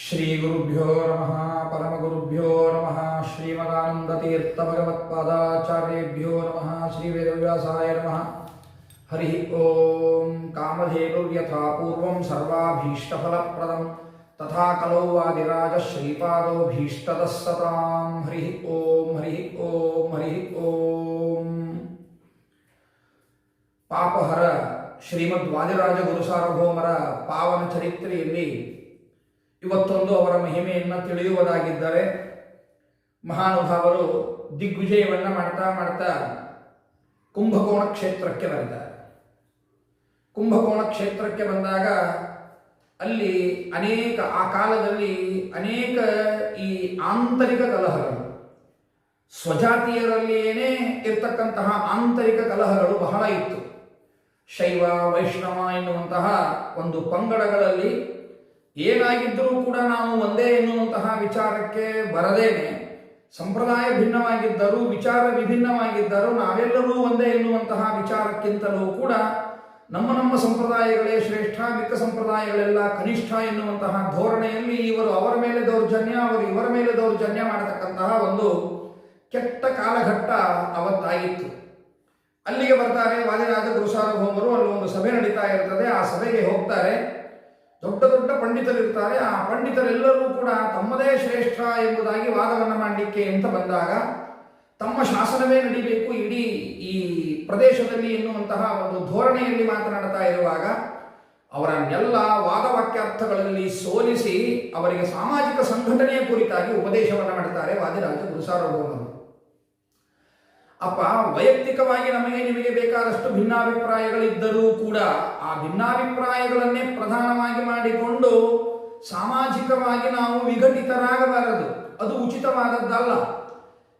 ಶ್ರೀಗುರುಭ್ಯೋ ನಮಃ ಪರಮಗುರುಭ್ಯೋ ನಮಃ ಶ್ರೀಮದಾನಂದತೀರ್ಥಭಗವತ್ಪಾದಾಚಾರ್ಯೇಭ್ಯೋ ನಮಃ ಶ್ರೀ ವೇದವ್ಯಾಸಾಯ ನಮಃ ಹರಿ ಓಂ ಕಾಮಧೇನುರ್ಯಥಾ ಪೂರ್ವಂ ಸರ್ವಾಭೀಷ್ಟಫಲಪ್ರದಂ ತಥಾ ಕಲೌ ವಾದಿರಾಜ ಶ್ರೀಪಾದೋ ಭೀಷ್ಟದಃ ಸತಾಂ ಹರಿ ಓಂ ಹರಿ ಓಂ ಹರಿ ಓಂ. ಪಾಪಹರ ಶ್ರೀಮದ್ ವಾದಿರಾಜ ಗುರುಸಾರ್ವಭೌಮರ ಪಾವನ ಚರಿತ್ರೆಯಲ್ಲಿ ಇವತ್ತೊಂದು ಅವರ ಮಹಿಮೆಯನ್ನು ತಿಳಿಯುವುದಾಗಿದ್ದರೆ, ಮಹಾನುಭಾವರು ದಿಗ್ವಿಜಯವನ್ನು ಮಾಡ್ತಾ ಮಾಡ್ತಾ ಕುಂಭಕೋಣ ಕ್ಷೇತ್ರಕ್ಕೆ ಬಂದಿದ್ದಾರೆ. ಕುಂಭಕೋಣ ಕ್ಷೇತ್ರಕ್ಕೆ ಬಂದಾಗ ಅಲ್ಲಿ ಆ ಕಾಲದಲ್ಲಿ ಅನೇಕ ಈ ಆಂತರಿಕ ಕಲಹಗಳು, ಸ್ವಜಾತಿಯರಲ್ಲಿಯೇ ಇರ್ತಕ್ಕಂತಹ ಆಂತರಿಕ ಕಲಹಗಳು ಬಹಳ ಇತ್ತು. ಶೈವ ವೈಷ್ಣವ ಎನ್ನುವಂತಹ ಒಂದು ಪಂಗಡಗಳಲ್ಲಿ ಏನಾಗಿದ್ದರೂ ಕೂಡ ನಾವು ಒಂದೇ ಎನ್ನುವಂತಹ ವಿಚಾರಕ್ಕೆ ಬರದೇನೆ, ಸಂಪ್ರದಾಯ ಭಿನ್ನವಾಗಿದ್ದರೂ ವಿಚಾರ ವಿಭಿನ್ನವಾಗಿದ್ದರೂ ನಾವೆಲ್ಲರೂ ಒಂದೇ ಎನ್ನುವಂತಹ ವಿಚಾರಕ್ಕಿಂತಲೂ ಕೂಡ ನಮ್ಮ ಸಂಪ್ರದಾಯಗಳೇ ಶ್ರೇಷ್ಠ, ಮಿಕ್ಕ ಸಂಪ್ರದಾಯಗಳೆಲ್ಲ ಕನಿಷ್ಠ ಎನ್ನುವಂತಹ ಧೋರಣೆಯಲ್ಲಿ ಇವರು ಅವರ ಮೇಲೆ ದೌರ್ಜನ್ಯ, ಅವರು ಇವರ ಮೇಲೆ ದೌರ್ಜನ್ಯ ಮಾಡತಕ್ಕಂತಹ ಒಂದು ಕೆಟ್ಟ ಕಾಲಘಟ್ಟ ಅವತ್ತಾಗಿತ್ತು. ಅಲ್ಲಿಗೆ ಬರ್ತಾರೆ ವಾದಿರಾಜ ಗುರುಸಾರ್ವಭೌಮರು. ಅಲ್ಲಿ ಒಂದು ಸಭೆ ನಡೀತಾ ಇರ್ತದೆ. ಆ ಸಭೆಗೆ ಹೋಗ್ತಾರೆ. ದೊಡ್ಡ ದೊಡ್ಡ ಪಂಡಿತರಿರ್ತಾರೆ. ಆ ಪಂಡಿತರೆಲ್ಲರೂ ಕೂಡ ತಮ್ಮದೇ ಶ್ರೇಷ್ಠ ಎಂಬುದಾಗಿ ವಾದವನ್ನು ಮಾಡಲಿಕ್ಕೆ ಅಂತ ಬಂದಾಗ, ತಮ್ಮ ಶಾಸನವೇ ನಡೀಬೇಕು ಇಡೀ ಈ ಪ್ರದೇಶದಲ್ಲಿ ಎನ್ನುವಂತಹ ಒಂದು ಧೋರಣೆಯಲ್ಲಿ ಮಾತನಾಡ್ತಾ ಇರುವಾಗ, ಅವರನ್ನೆಲ್ಲ ವಾದವಾಕ್ಯಾರ್ಥಗಳಲ್ಲಿ ಸೋಲಿಸಿ ಅವರಿಗೆ ಸಾಮಾಜಿಕ ಸಂಘಟನೆಯ ಕುರಿತಾಗಿ ಉಪದೇಶವನ್ನು ಮಾಡ್ತಾರೆ ವಾದಿರಾಜ ಗುರುಸಾರ್ವಭೌಮರು. ಅಪ್ಪ, ವೈಯಕ್ತಿಕವಾಗಿ ನಿಮಗೆ ಬೇಕಾದಷ್ಟು ಭಿನ್ನಾಭಿಪ್ರಾಯಗಳಿದ್ದರೂ ಕೂಡ ಆ ಭಿನ್ನಾಭಿಪ್ರಾಯಗಳನ್ನೇ ಪ್ರಧಾನವಾಗಿ ಮಾಡಿಕೊಂಡು ಸಾಮಾಜಿಕವಾಗಿ ನಾವು ವಿಘಟಿತರಾಗಬಾರದು. ಅದು ಉಚಿತವಾದದ್ದಲ್ಲ.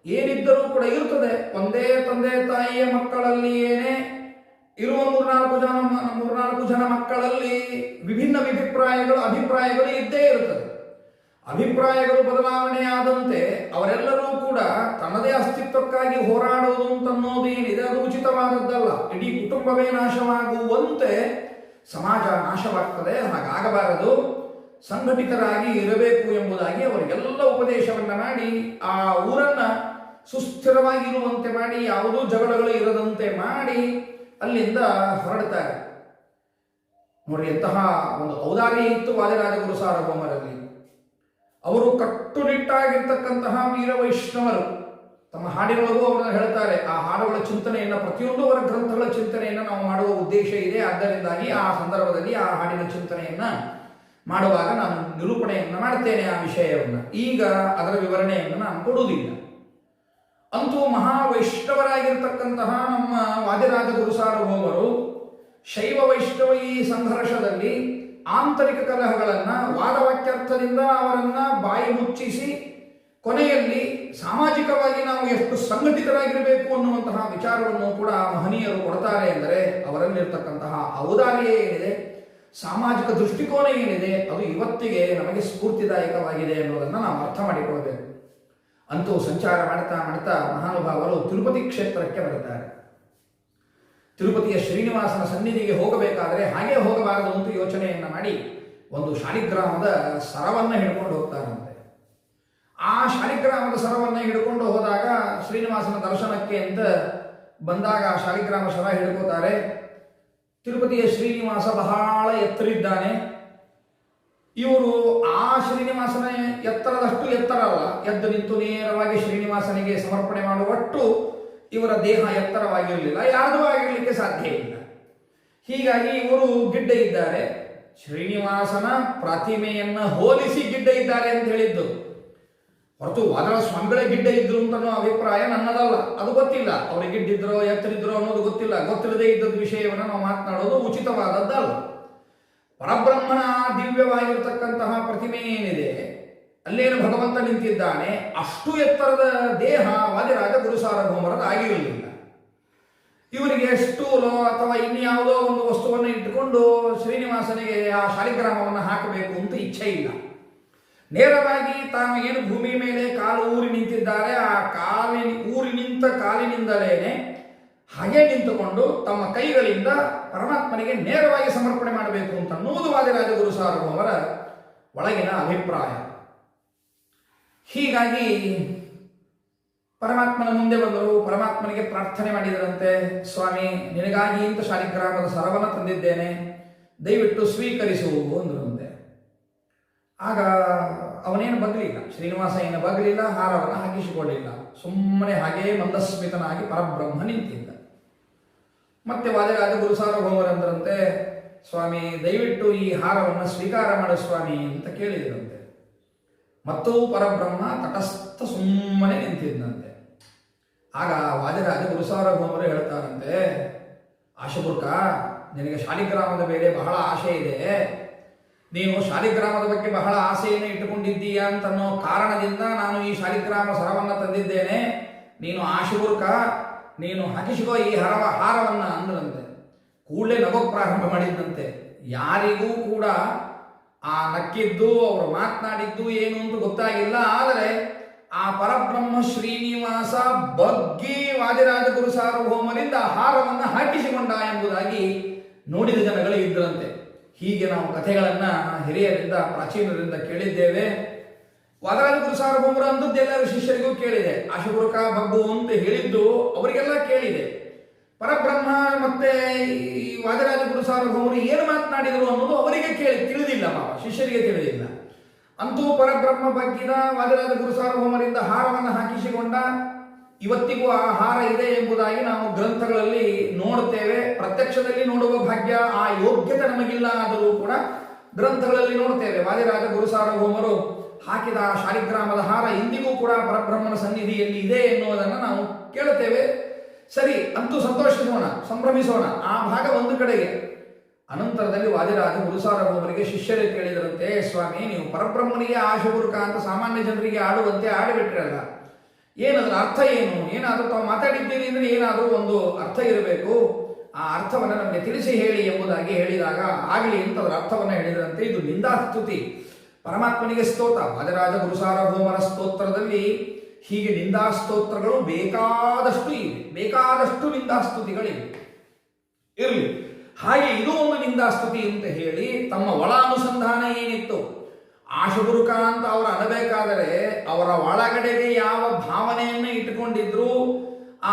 ಏನಿದ್ದರೂ ಕೂಡ ಇರುತ್ತದೆ. ಒಂದೇ ತಂದೆ ತಾಯಿಯ ಮಕ್ಕಳಲ್ಲಿಯೇನೆ ಇರುವ ಮೂರ್ನಾಲ್ಕು ಜನ ಮಕ್ಕಳಲ್ಲಿ ವಿಭಿನ್ನ ಅಭಿಪ್ರಾಯಗಳು ಇದ್ದೇ ಇರುತ್ತದೆ. ಅಭಿಪ್ರಾಯಗಳು ಬದಲಾವಣೆಯಾದಂತೆ ಅವರೆಲ್ಲರೂ ಕೂಡ ತನ್ನದೇ ಅಸ್ತಿತ್ವಕ್ಕಾಗಿ ಹೋರಾಡುವುದು ಅಂತನ್ನೋದು ಏನಿದೆ ಅದು ಉಚಿತವಾದದ್ದಲ್ಲ. ಇಡೀ ಕುಟುಂಬವೇ ನಾಶವಾಗುವಂತೆ ಸಮಾಜ ನಾಶವಾಗ್ತದೆ. ಹಾಗಾಗಬಾರದು. ಸಂಘಟಿತರಾಗಿ ಇರಬೇಕು ಎಂಬುದಾಗಿ ಅವರಿಗೆಲ್ಲ ಉಪದೇಶವನ್ನ ಮಾಡಿ ಆ ಊರನ್ನ ಸುಸ್ಥಿರವಾಗಿ ಇರುವಂತೆ ಮಾಡಿ, ಯಾವುದೂ ಜಗಳಗಳು ಇರದಂತೆ ಮಾಡಿ ಅಲ್ಲಿಂದ ಹೊರಡ್ತಾರೆ. ನೋಡಿ, ಎಂತಹ ಒಂದು ಔದಾರ್ಯ ಇತ್ತು ವಾದಿರಾಜ ಗುರುಸಾರ್ವಭೌಮರಲ್ಲಿ. ಅವರು ಕಟ್ಟುನಿಟ್ಟಾಗಿರ್ತಕ್ಕಂತಹ ವೀರ ವೈಷ್ಣವರು. ತಮ್ಮ ಹಾಡಿನೊಳಗೂ ಅವರನ್ನು ಹೇಳ್ತಾರೆ. ಆ ಹಾಡುಗಳ ಚಿಂತನೆಯನ್ನು, ಪ್ರತಿಯೊಂದು ಅವರ ಗ್ರಂಥಗಳ ಚಿಂತನೆಯನ್ನು ನಾವು ಮಾಡುವ ಉದ್ದೇಶ ಇದೆ. ಆದ್ದರಿಂದಾಗಿ ಆ ಸಂದರ್ಭದಲ್ಲಿ ಆ ಹಾಡಿನ ಚಿಂತನೆಯನ್ನ ಮಾಡುವಾಗ ನಾನು ನಿರೂಪಣೆಯನ್ನು ಮಾಡ್ತೇನೆ ಆ ವಿಷಯವನ್ನು. ಈಗ ಅದರ ವಿವರಣೆಯನ್ನು ನಾನು ಕೊಡುವುದಿಲ್ಲ. ಅಂತೂ ಮಹಾವೈಷ್ಣವರಾಗಿರ್ತಕ್ಕಂತಹ ನಮ್ಮ ವಾದಿರಾಜ ಗುರುಸಾರ್ವಭೌಮರು ಶೈವ ವೈಷ್ಣವ ಈ ಸಂಘರ್ಷದಲ್ಲಿ ಆಂತರಿಕ ಕಲಹಗಳನ್ನು ವಾದವಾಕ್ಯಾರ್ಥದಿಂದ ಅವರನ್ನ ಬಾಯಿ ಮುಚ್ಚಿಸಿ ಕೊನೆಯಲ್ಲಿ ಸಾಮಾಜಿಕವಾಗಿ ನಾವು ಎಷ್ಟು ಸಂಘಟಿತರಾಗಿರಬೇಕು ಅನ್ನುವಂತಹ ವಿಚಾರವನ್ನು ಕೂಡ ಮಹನೀಯರು ಕೊಡ್ತಾರೆ. ಎಂದರೆ ಅವರಲ್ಲಿರ್ತಕ್ಕಂತಹ ಔದಾರ್ಯ ಏನಿದೆ, ಸಾಮಾಜಿಕ ದೃಷ್ಟಿಕೋನ ಏನಿದೆ, ಅದು ಇವತ್ತಿಗೆ ನಮಗೆ ಸ್ಫೂರ್ತಿದಾಯಕವಾಗಿದೆ ಅನ್ನೋದನ್ನು ನಾವು ಅರ್ಥ ಮಾಡಿಕೊಳ್ಬೇಕು. ಅಂತೂ ಸಂಚಾರ ಮಾಡ್ತಾ ಮಾಡ್ತಾ ಮಹಾನುಭಾವರು ತಿರುಪತಿ ಕ್ಷೇತ್ರಕ್ಕೆ ಬರುತ್ತಾರೆ. ತಿರುಪತಿಯ ಶ್ರೀನಿವಾಸನ ಸನ್ನಿಧಿಗೆ ಹೋಗಬೇಕಾದರೆ ಹಾಗೆ ಹೋಗಬಾರದು ಅಂತ ಯೋಚನೆಯನ್ನು ಮಾಡಿ ಒಂದು ಶಾಲಿಗ್ರಾಮದ ಸರವನ್ನು ಹಿಡ್ಕೊಂಡು ಹೋಗ್ತಾರಂತೆ. ಆ ಶಾಲಿಗ್ರಾಮದ ಸರವನ್ನು ಹಿಡ್ಕೊಂಡು ಹೋದಾಗ ಶ್ರೀನಿವಾಸನ ದರ್ಶನಕ್ಕೆ ಅಂತ ಬಂದಾಗ ಆ ಶಾಲಿಗ್ರಾಮ ಸರ ಹಿಡ್ಕೋತಾರೆ. ತಿರುಪತಿಯ ಶ್ರೀನಿವಾಸ ಬಹಳ ಎತ್ತರಿದ್ದಾನೆ. ಇವರು ಆ ಶ್ರೀನಿವಾಸನ ಎತ್ತರದಷ್ಟು ಎತ್ತರ ಅಲ್ಲ. ಎದ್ದು ನಿಂತು ನೇರವಾಗಿ ಶ್ರೀನಿವಾಸನಿಗೆ ಸಮರ್ಪಣೆ ಮಾಡುವಷ್ಟು ಇವರ ದೇಹ ಎತ್ತರವಾಗಿರಲಿಲ್ಲ. ಯಾವುದೂ ಆಗಿರಲಿಕ್ಕೆ ಸಾಧ್ಯ ಇಲ್ಲ. ಹೀಗಾಗಿ ಇವರು ಗಿಡ್ಡ ಇದ್ದಾರೆ. ಶ್ರೀನಿವಾಸನ ಪ್ರತಿಮೆಯನ್ನ ಹೋಲಿಸಿ ಗಿಡ್ಡ ಇದ್ದಾರೆ ಅಂತ ಹೇಳಿದ್ದು ಹೊರತು ವಾದರ ಸ್ವಾಮಿಗಳೇ ಗಿಡ್ಡ ಇದ್ರು ಅಂತ ಅಭಿಪ್ರಾಯ ನನ್ನದಲ್ಲ. ಅದು ಗೊತ್ತಿಲ್ಲ. ಅವ್ರಿಗೆ ಗಿಡ್ಡಿದ್ರೋ ಎತ್ತರಿದ್ರೋ ಅನ್ನೋದು ಗೊತ್ತಿಲ್ಲ. ಗೊತ್ತಿಲ್ಲದೆ ಇದ್ದದ ವಿಷಯವನ್ನು ನಾವು ಮಾತನಾಡೋದು ಉಚಿತವಾದದ್ದಲ್ಲ. ಪರಬ್ರಹ್ಮನ ದಿವ್ಯವಾಗಿರತಕ್ಕಂತಹ ಪ್ರತಿಮೆ ಏನಿದೆ, ಅಲ್ಲೇನು ಭಗವಂತ ನಿಂತಿದ್ದಾನೆ, ಅಷ್ಟು ಎತ್ತರದ ದೇಹ ವಾದಿರಾಜ ಗುರುಸಾರ್ವಭೌಮರದ ಆಗಿರಲಿಲ್ಲ. ಇವರಿಗೆ ಸ್ಟೂಲೋ ಅಥವಾ ಇನ್ಯಾವುದೋ ಒಂದು ವಸ್ತುವನ್ನು ಇಟ್ಟುಕೊಂಡು ಶ್ರೀನಿವಾಸನಿಗೆ ಆ ಶಾಲಿಗ್ರಾಮವನ್ನು ಹಾಕಬೇಕು ಅಂತ ಇಚ್ಛೆ ಇಲ್ಲ. ನೇರವಾಗಿ ತಾನು ಏನು ಭೂಮಿ ಮೇಲೆ ಕಾಲು ಊರಿ ನಿಂತಿದ್ದಾರೆ, ಆ ಊರಿ ನಿಂತ ಕಾಲಿನಿಂದಲೇನೆ ಹಾಗೆ ನಿಂತುಕೊಂಡು ತಮ್ಮ ಕೈಗಳಿಂದ ಪರಮಾತ್ಮನಿಗೆ ನೇರವಾಗಿ ಸಮರ್ಪಣೆ ಮಾಡಬೇಕು ಅಂತ ಅನ್ನುವುದು ವಾದಿರಾಜ ಗುರುಸಾರ್ವಭೌಮರ ಒಳಗಿನ ಅಭಿಪ್ರಾಯ. ಹೀಗಾಗಿ ಪರಮಾತ್ಮನ ಮುಂದೆ ಬಂದರು. ಪರಮಾತ್ಮನಿಗೆ ಪ್ರಾರ್ಥನೆ ಮಾಡಿದರಂತೆ, ಸ್ವಾಮಿ ನಿನಗಾಗಿ ಇಂಥ ಶಾಲಿಗ್ರಾಮದ ಸರವನ್ನು ತಂದಿದ್ದೇನೆ, ದಯವಿಟ್ಟು ಸ್ವೀಕರಿಸು ಅಂದ್ರಂತೆ. ಆಗ ಅವನೇನು ಬಗ್ಲಿಲ್ಲ, ಶ್ರೀನಿವಾಸ ಏನು ಬಗ್ಲಿಲ್ಲ, ಹಾರವನ್ನು ಹಾಕಿಸಿಕೊಳ್ಳಿಲ್ಲ. ಸುಮ್ಮನೆ ಹಾಗೇ ಮಂದಸ್ಮಿತನಾಗಿ ಪರಬ್ರಹ್ಮ ನಿಂತಿದ್ದ. ಮತ್ತೆ ವಾದಿರಾಜ ಗುರುಸಾರ್ವಭೌಮರಂದ್ರಂತೆ, ಸ್ವಾಮಿ ದಯವಿಟ್ಟು ಈ ಹಾರವನ್ನು ಸ್ವೀಕಾರ ಮಾಡು ಸ್ವಾಮಿ ಅಂತ ಕೇಳಿದ್ರಂತೆ. ಮತ್ತು ಪರಬ್ರಹ್ಮ ತಟಸ್ಥ ಸುಮ್ಮನೆ ನಿಂತಿದ್ದಂತೆ. ಆಗ ವಾದಿರಾಜ ಗುರುಸಾರ್ವಭೌಮರು ಹೇಳ್ತಾರಂತೆ, ಆಶಪುರ್ಕ, ನಿನಗೆ ಶಾಲಿಗ್ರಾಮದ ಮೇಲೆ ಬಹಳ ಆಸೆ ಇದೆ, ನೀನು ಶಾಲಿಗ್ರಾಮದ ಬಗ್ಗೆ ಬಹಳ ಆಸೆಯನ್ನು ಇಟ್ಟುಕೊಂಡಿದ್ದೀಯಾ ಅಂತನ್ನೋ ಕಾರಣದಿಂದ ನಾನು ಈ ಶಾಲಿಗ್ರಾಮ ಸರವನ್ನು ತಂದಿದ್ದೇನೆ. ನೀನು ಆಶಪುರ್ಕ, ನೀನು ಹಾಕಿಸಿಕೋ ಈ ಹಾರವನ್ನು ಅಂದ್ರಂತೆ. ಕೂಡಲೇ ನಗೋಕ್ ಪ್ರಾರಂಭ ಮಾಡಿದ್ದಂತೆ. ಯಾರಿಗೂ ಕೂಡ ಆ ನಕ್ಕಿದ್ದು ಅವರು ಮಾತನಾಡಿದ್ದು ಏನು ಅಂತ ಗೊತ್ತಾಗಿಲ್ಲ. ಆದರೆ ಆ ಪರಬ್ರಹ್ಮ ಶ್ರೀನಿವಾಸ ಬಗ್ಗಿ ವಾದಿರಾಜ ಗುರು ಸಾರ್ವಭೌಮರಿಂದ ಹಾರವನ್ನು ಹಾಕಿಸಿಕೊಂಡ ಎಂಬುದಾಗಿ ನೋಡಿದ ಜನಗಳು ಇದ್ದರಂತೆ. ಹೀಗೆ ನಾವು ಕಥೆಗಳನ್ನ ಹಿರಿಯರಿಂದ ಪ್ರಾಚೀನರಿಂದ ಕೇಳಿದ್ದೇವೆ. ವಾದಿರಾಜ ಗುರು ಸಾರ್ವಭೌಮರು ಅಂದದ್ದೆಲ್ಲರೂ ಶಿಷ್ಯರಿಗೂ ಕೇಳಿದೆ. ಆಶುಗುರುಕ ಬಗ್ಗು ಅಂತ ಹೇಳಿದ್ದು ಅವರಿಗೆಲ್ಲ ಕೇಳಿದೆ. ಪರಬ್ರಹ್ಮ ಮತ್ತೆ ಈ ವಾದಿರಾಜ ಗುರು ಸಾರ್ವಭೌಮರು ಏನು ಮಾತನಾಡಿದರು ಅನ್ನೋದು ಅವರಿಗೆ ತಿಳಿದಿಲ್ಲ, ಶಿಷ್ಯರಿಗೆ ತಿಳಿದಿಲ್ಲ. ಅಂತೂ ಪರಬ್ರಹ್ಮ ಬಗ್ಗಿದ ವಾದಿರಾಜ ಗುರು ಸಾರ್ವಭೌಮರಿಂದ ಹಾರವನ್ನು ಹಾಕಿಸಿಕೊಂಡ. ಇವತ್ತಿಗೂ ಆ ಹಾರ ಇದೆ ಎಂಬುದಾಗಿ ನಾವು ಗ್ರಂಥಗಳಲ್ಲಿ ನೋಡುತ್ತೇವೆ. ಪ್ರತ್ಯಕ್ಷದಲ್ಲಿ ನೋಡುವ ಭಾಗ್ಯ, ಆ ಯೋಗ್ಯತೆ ನಮಗಿಲ್ಲ ಆದರೂ ಕೂಡ ಗ್ರಂಥಗಳಲ್ಲಿ ನೋಡ್ತೇವೆ. ವಾದಿರಾಜ ಗುರು ಸಾರ್ವಭೌಮರು ಹಾಕಿದ ಶಾಲಿಗ್ರಾಮದ ಹಾರ ಇಂದಿಗೂ ಕೂಡ ಪರಬ್ರಹ್ಮನ ಸನ್ನಿಧಿಯಲ್ಲಿ ಇದೆ ಎನ್ನುವುದನ್ನು ನಾವು ಕೇಳುತ್ತೇವೆ. ಸರಿ, ಅಂತೂ ಸಂತೋಷಿಸೋಣ, ಸಂಭ್ರಮಿಸೋಣ. ಆ ಭಾಗ ಒಂದು ಕಡೆಗೆ. ಅನಂತರದಲ್ಲಿ ವಾದಿರಾಜ ಗುರು ಸಾರ್ವಭೌಮರಿಗೆ ಶಿಷ್ಯರು ಕೇಳಿದರಂತೆ, ಸ್ವಾಮಿ ನೀವು ಪರಬ್ರಹ್ಮನಿಗೆ ಆಶುಗುರುಕ ಅಂತ ಸಾಮಾನ್ಯ ಜನರಿಗೆ ಆಡುವಂತೆ ಆಡಿಬಿಟ್ರಲ್ಲ, ಏನದರ ಅರ್ಥ ಏನು? ಏನಾದರೂ ತಾವು ಮಾತಾಡಿದ್ದೀರಿ ಅಂದರೆ ಏನಾದರೂ ಒಂದು ಅರ್ಥ ಇರಬೇಕು, ಆ ಅರ್ಥವನ್ನು ನಮಗೆ ತಿಳಿಸಿ ಹೇಳಿ ಎಂಬುದಾಗಿ ಹೇಳಿದಾಗ ಆಗಲಿ ಅಂತ ಅದರ ಅರ್ಥವನ್ನು ಹೇಳಿದಂತೆ. ಇದು ನಿಂದಾಸ್ತುತಿ, ಪರಮಾತ್ಮನಿಗೆ ಸ್ತೋತ್ರ. ವಾದಿರಾಜ ಗುರು ಸಾರ್ವಭೌಮರ ಸ್ತೋತ್ರದಲ್ಲಿ ಹೀಗೆ ನಿಂದಾಸ್ತೋತ್ರಗಳು ಬೇಕಾದಷ್ಟು ಇವೆ, ಬೇಕಾದಷ್ಟು ನಿಂದಾಸ್ತುತಿಗಳಿವೆ. ಇರಲಿ, ಹಾಗೆ ಇದು ಒಂದು ನಿಂದಾಸ್ತುತಿ ಅಂತ ಹೇಳಿ ತಮ್ಮ ಒಳ ಅನುಸಂಧಾನ ಏನಿತ್ತು, ಆಶುಗುರುಕ ಅಂತ ಅವರು ಅನ್ನಬೇಕಾದರೆ ಅವರ ಒಳಗಡೆಗೆ ಯಾವ ಭಾವನೆಯನ್ನು ಇಟ್ಟುಕೊಂಡಿದ್ರು,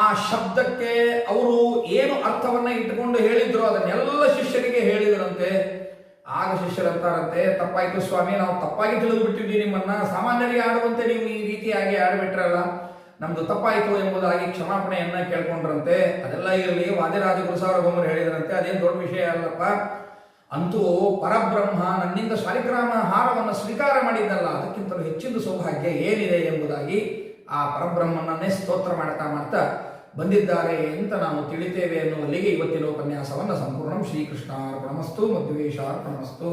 ಆ ಶಬ್ದಕ್ಕೆ ಅವರು ಏನು ಅರ್ಥವನ್ನ ಇಟ್ಟುಕೊಂಡು ಹೇಳಿದ್ರು ಅದನ್ನೆಲ್ಲ ಶಿಷ್ಯರಿಗೆ ಹೇಳಿದರಂತೆ. ಆಗ ಶಿಷ್ಯರಂತಾರಂತೆ, ತಪ್ಪಾಯ್ತು ಸ್ವಾಮಿ, ನಾವು ತಪ್ಪಾಗಿ ತಿಳಿದು ಬಿಟ್ಟಿದ್ವಿ ನಿಮ್ಮನ್ನ, ಸಾಮಾನ್ಯರಿಗೆ ಆಡುವಂತೆ ನೀವು ಈ ರೀತಿಯಾಗಿ ಆಡಿಬಿಟ್ರಲ್ಲ, ನಮ್ದು ತಪ್ಪಾಯಿತು ಎಂಬುದಾಗಿ ಕ್ಷಮಾಪಣೆಯನ್ನ ಕೇಳ್ಕೊಂಡ್ರಂತೆ. ಅದೆಲ್ಲ ಇರಲಿ, ವಾದಿರಾಜ ಗುರು ಸಾರ್ವಭೌಮರು ಹೇಳಿದರಂತೆ, ಅದೇನು ದೊಡ್ಡ ವಿಷಯ ಅಲ್ಲಪ್ಪ, ಅಂತೂ ಪರಬ್ರಹ್ಮ ನನ್ನಿಂದ ಶಾಲಿಗ್ರಾಮ ಹಾರವನ್ನು ಸ್ವೀಕಾರ ಮಾಡಿದ್ದಲ್ಲ, ಅದಕ್ಕಿಂತಲೂ ಹೆಚ್ಚಿನ ಸೌಭಾಗ್ಯ ಏನಿದೆ ಎಂಬುದಾಗಿ ಆ ಪರಬ್ರಹ್ಮನನ್ನೇ ಸ್ತೋತ್ರ ಮಾಡ್ತಾ ಬಂದಿದ್ದಾರೆ ಅಂತ ನಾವು ತಿಳಿತೇವೆ ಎನ್ನುವಲ್ಲಿಗೆ ಇವತ್ತಿನ ಉಪನ್ಯಾಸವನ್ನು ಸಂಪೂರ್ಣ ಶ್ರೀಕೃಷ್ಣಾರ್ಪಣಮಸ್ತು ಮಧ್ವೇಶಾರ್ಪಣಮಸ್ತು.